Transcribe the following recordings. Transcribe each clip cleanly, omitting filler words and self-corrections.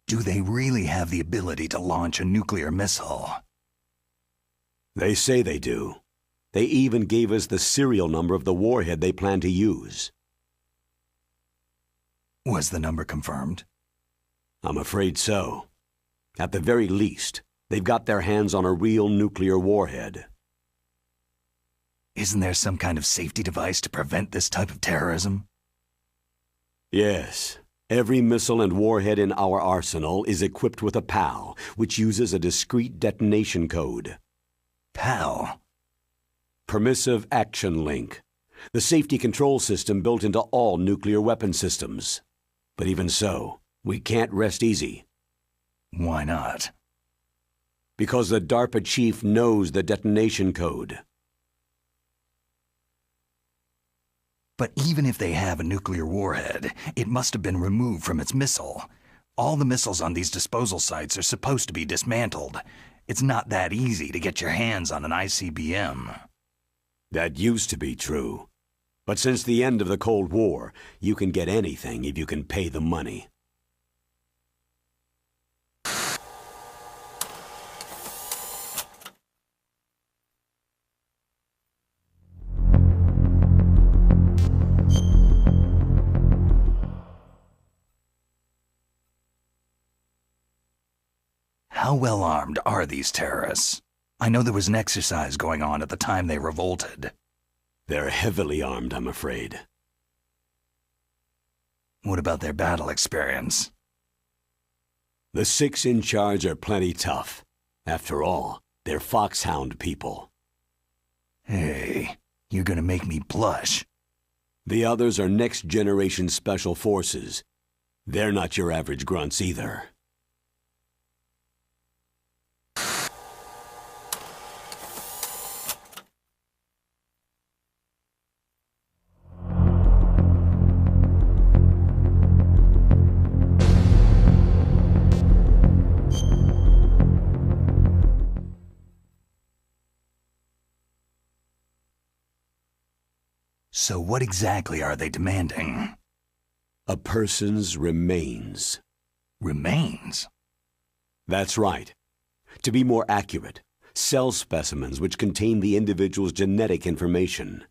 Do they really have the ability to launch a nuclear missile? They say they do. They even gave us the serial number of the warhead they plan to use. Was the number confirmed? I'm afraid so. At the very least, they've got their hands on a real nuclear warhead. Isn't there some kind of safety device to prevent this type of terrorism? Yes. Every missile and warhead in our arsenal is equipped with a PAL, which uses a discrete detonation code. PAL? Permissive Action Link. The safety control system built into all nuclear weapon systems. But even so, we can't rest easy. Why not? Because the DARPA chief knows the detonation code. But even if they have a nuclear warhead, it must have been removed from its missile. All the missiles on these disposal sites are supposed to be dismantled. It's not that easy to get your hands on an ICBM. That used to be true. But since the end of the Cold War, you can get anything if you can pay the money. How well armed are these terrorists? I know there was an exercise going on at the time they revolted. They're heavily armed, I'm afraid. What about their battle experience? The 6 in charge are plenty tough. After all, they're foxhound people. Hey, you're gonna make me blush. The others are next-generation special forces. They're not your average grunts either. So what exactly are they demanding? A person's remains. Remains? That's right. To be more accurate, cell specimens which contain the individual's genetic information.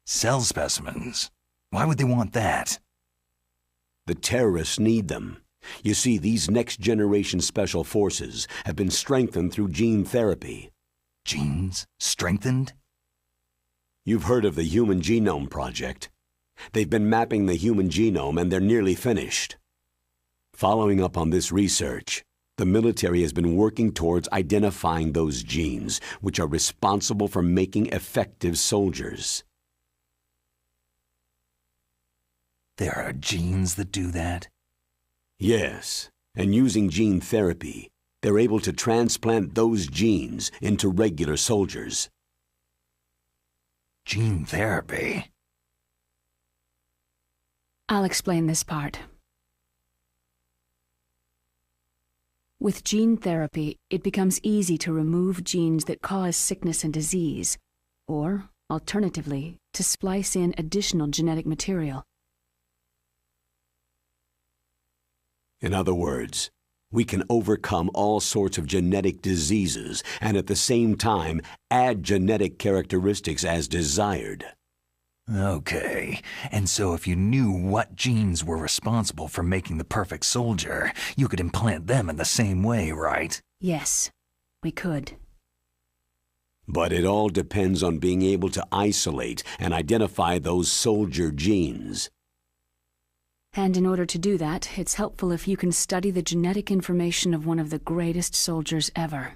Cell specimens? Why would they want that? The terrorists need them. You see, these next-generation special forces have been strengthened through gene therapy. Genes? Strengthened? You've heard of the Human Genome Project. They've been mapping the human genome and they're nearly finished. Following up on this research, the military has been working towards identifying those genes which are responsible for making effective soldiers. There are genes that do that? Yes, and using gene therapy, they're able to transplant those genes into regular soldiers. Gene therapy? I'll explain this part. With gene therapy, it becomes easy to remove genes that cause sickness and disease, or, alternatively, to splice in additional genetic material. In other words, we can overcome all sorts of genetic diseases and at the same time add genetic characteristics as desired. Okay, and so if you knew what genes were responsible for making the perfect soldier, you could implant them in the same way, right? Yes, we could. But it all depends on being able to isolate and identify those soldier genes. And in order to do that, it's helpful if you can study the genetic information of one of the greatest soldiers ever.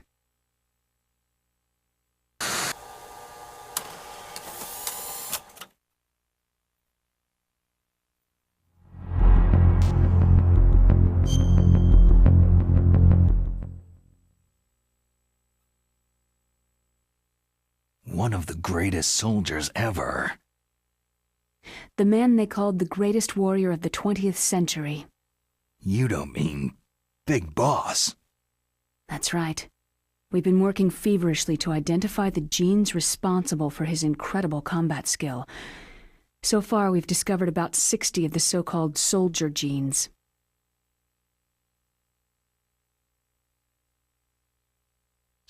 One of the greatest soldiers ever. The man they called the greatest warrior of the 20th century. You don't mean Big Boss? That's right. We've been working feverishly to identify the genes responsible for his incredible combat skill. So far, we've discovered about 60 of the so-called soldier genes.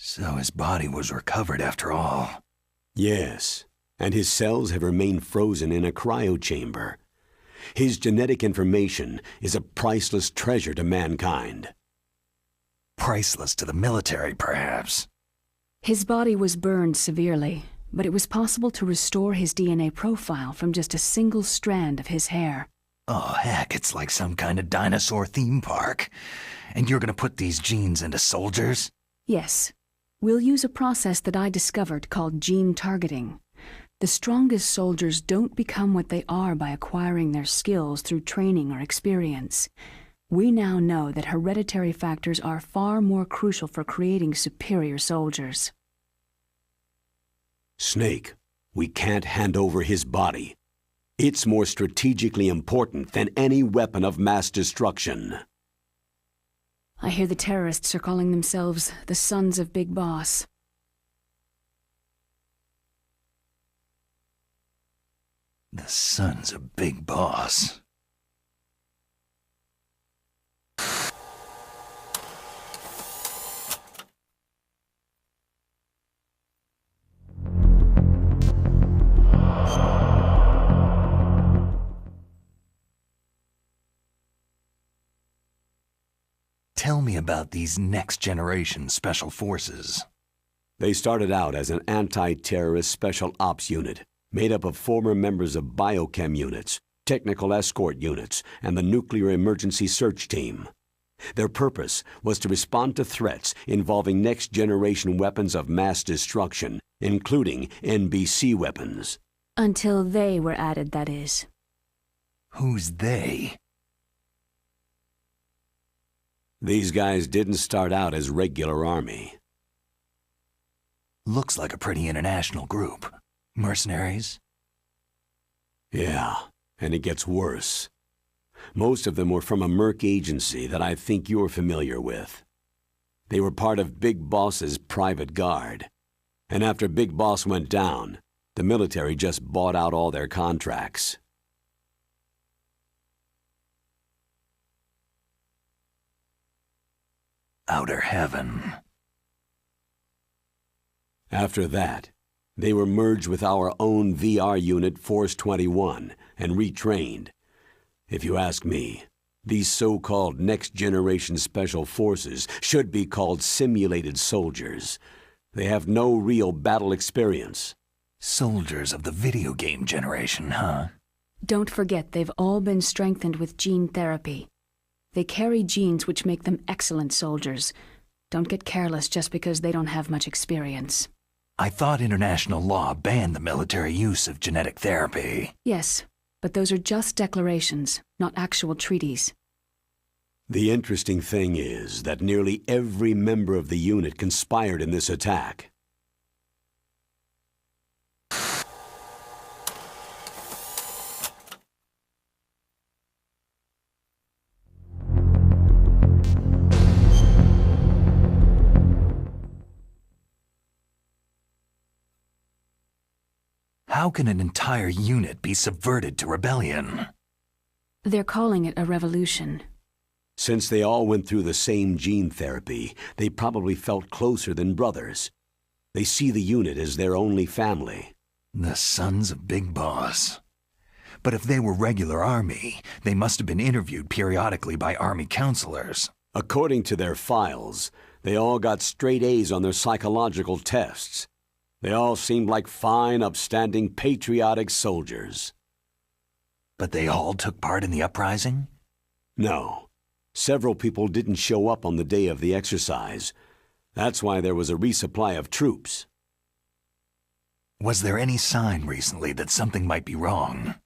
So his body was recovered after all. Yes, and his cells have remained frozen in a cryochamber. His genetic information is a priceless treasure to mankind. Priceless to the military, perhaps. His body was burned severely, but it was possible to restore his DNA profile from just a single strand of his hair. Oh, heck, it's like some kind of dinosaur theme park. And you're gonna put these genes into soldiers? Yes. We'll use a process that I discovered called gene targeting. The strongest soldiers don't become what they are by acquiring their skills through training or experience. We now know that hereditary factors are far more crucial for creating superior soldiers. Snake, we can't hand over his body. It's more strategically important than any weapon of mass destruction. I hear the terrorists are calling themselves the Sons of Big Boss. The Sons of Big Boss. Tell me about these next-generation special forces. They started out as an anti-terrorist special ops unit, made up of former members of biochem units, technical escort units, and the nuclear emergency search team. Their purpose was to respond to threats involving next-generation weapons of mass destruction, including NBC weapons. Until they were added, that is. Who's they? These guys didn't start out as regular army. Looks like a pretty international group. Mercenaries? Yeah, and it gets worse. Most of them were from a merc agency that I think you're familiar with. They were part of Big Boss's private guard. And after Big Boss went down, the military just bought out all their contracts. Outer heaven. After that, they were merged with our own VR unit Force 21 and retrained. If you ask me, these so-called next-generation special forces should be called simulated soldiers. They have no real battle experience. Soldiers of the video game generation, huh? Don't forget they've all been strengthened with gene therapy. They carry genes which make them excellent soldiers. Don't get careless just because they don't have much experience. I thought international law banned the military use of genetic therapy. Yes, but those are just declarations, not actual treaties. The interesting thing is that nearly every member of the unit conspired in this attack. How can an entire unit be subverted to rebellion? They're calling it a revolution. Since they all went through the same gene therapy, they probably felt closer than brothers. They see the unit as their only family. The Sons of Big Boss. But if they were regular army, they must have been interviewed periodically by army counselors. According to their files, they all got straight A's on their psychological tests. They all seemed like fine, upstanding, patriotic soldiers. But they all took part in the uprising? No. Several people didn't show up on the day of the exercise. That's why there was a resupply of troops. Was there any sign recently that something might be wrong?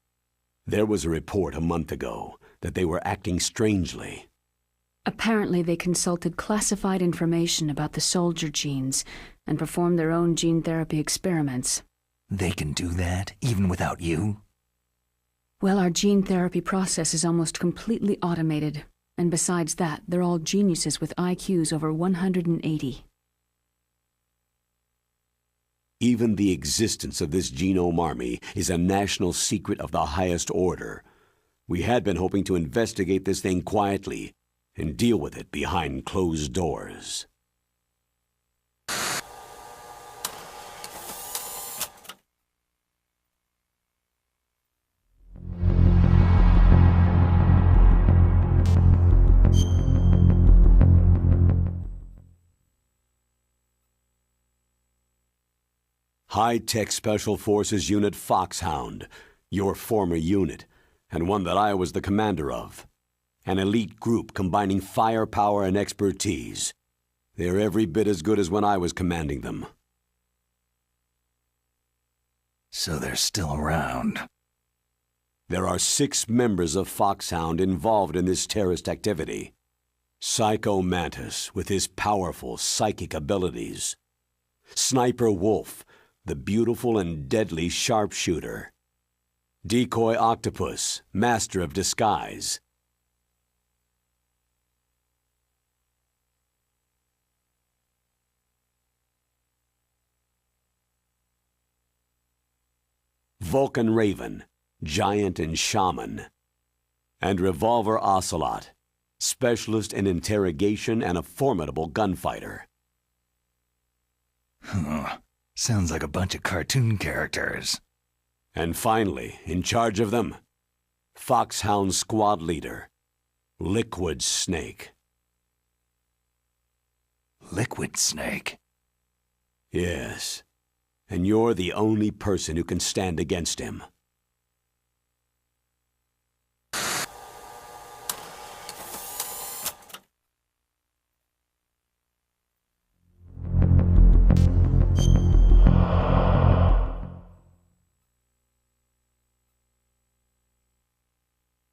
There was a report a month ago that they were acting strangely. Apparently they consulted classified information about the soldier genes and performed their own gene therapy experiments. They can do that, even without you? Well, our gene therapy process is almost completely automated, and besides that, they're all geniuses with IQs over 180. Even the existence of this genome army is a national secret of the highest order. We had been hoping to investigate this thing quietly and deal with it behind closed doors. High-Tech Special Forces Unit Foxhound, your former unit, and one that I was the commander of. An elite group combining firepower and expertise. They're every bit as good as when I was commanding them. So they're still around. There are 6 members of Foxhound involved in this terrorist activity. Psycho Mantis, with his powerful psychic abilities. Sniper Wolf, the beautiful and deadly sharpshooter. Decoy Octopus, master of disguise. Vulcan Raven, giant and shaman. And Revolver Ocelot, specialist in interrogation and a formidable gunfighter. Sounds like a bunch of cartoon characters. And finally, in charge of them, Foxhound Squad Leader, Liquid Snake. Liquid Snake? Yes, and you're the only person who can stand against him.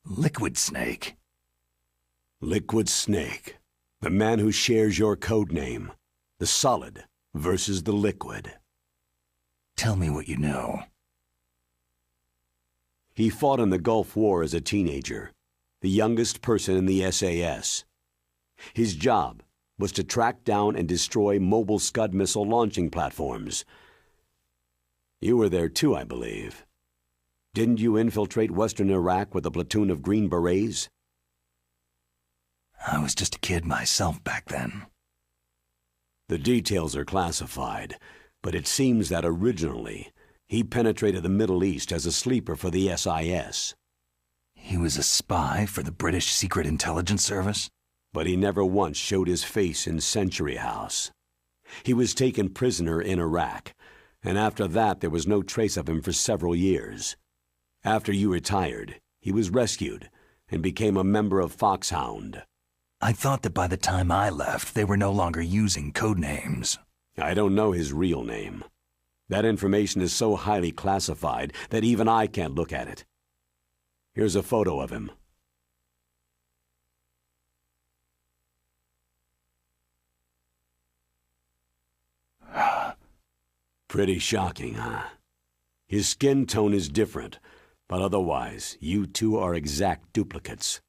Liquid Snake? Liquid Snake, the man who shares your code name, the solid versus the liquid. Tell me what you know. He fought in the Gulf War as a teenager, the youngest person in the SAS. His job was to track down and destroy mobile Scud missile launching platforms. You were there too, I believe. Didn't you infiltrate Western Iraq with a platoon of Green Berets? I was just a kid myself back then. The details are classified, but it seems that originally he penetrated the Middle East as a sleeper for the SIS. He was a spy for the British Secret Intelligence Service? But he never once showed his face in Century House. He was taken prisoner in Iraq, and after that there was no trace of him for several years. After you retired, he was rescued and became a member of Foxhound. I thought that by the time I left, they were no longer using code names. I don't know his real name. That information is so highly classified that even I can't look at it. Here's a photo of him. Pretty shocking, huh? His skin tone is different, but otherwise, you two are exact duplicates.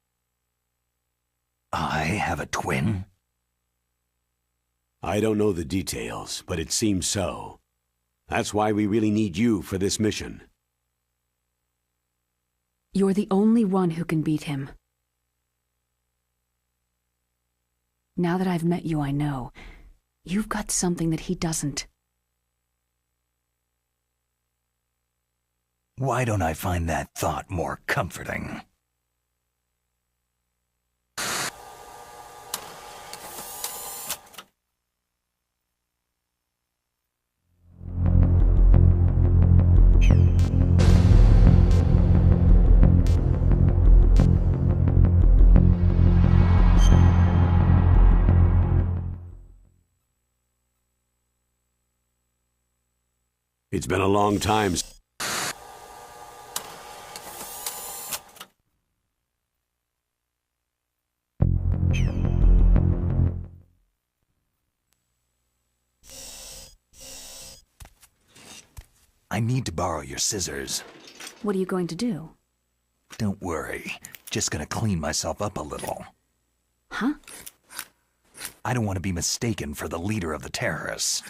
I have a twin? I don't know the details, but it seems so. That's why we really need you for this mission. You're the only one who can beat him. Now that I've met you, I know. You've got something that he doesn't. Why don't I find that thought more comforting? It's been a long time. I need to borrow your scissors. What are you going to do? Don't worry. Just gonna clean myself up a little. Huh? I don't want to be mistaken for the leader of the terrorists.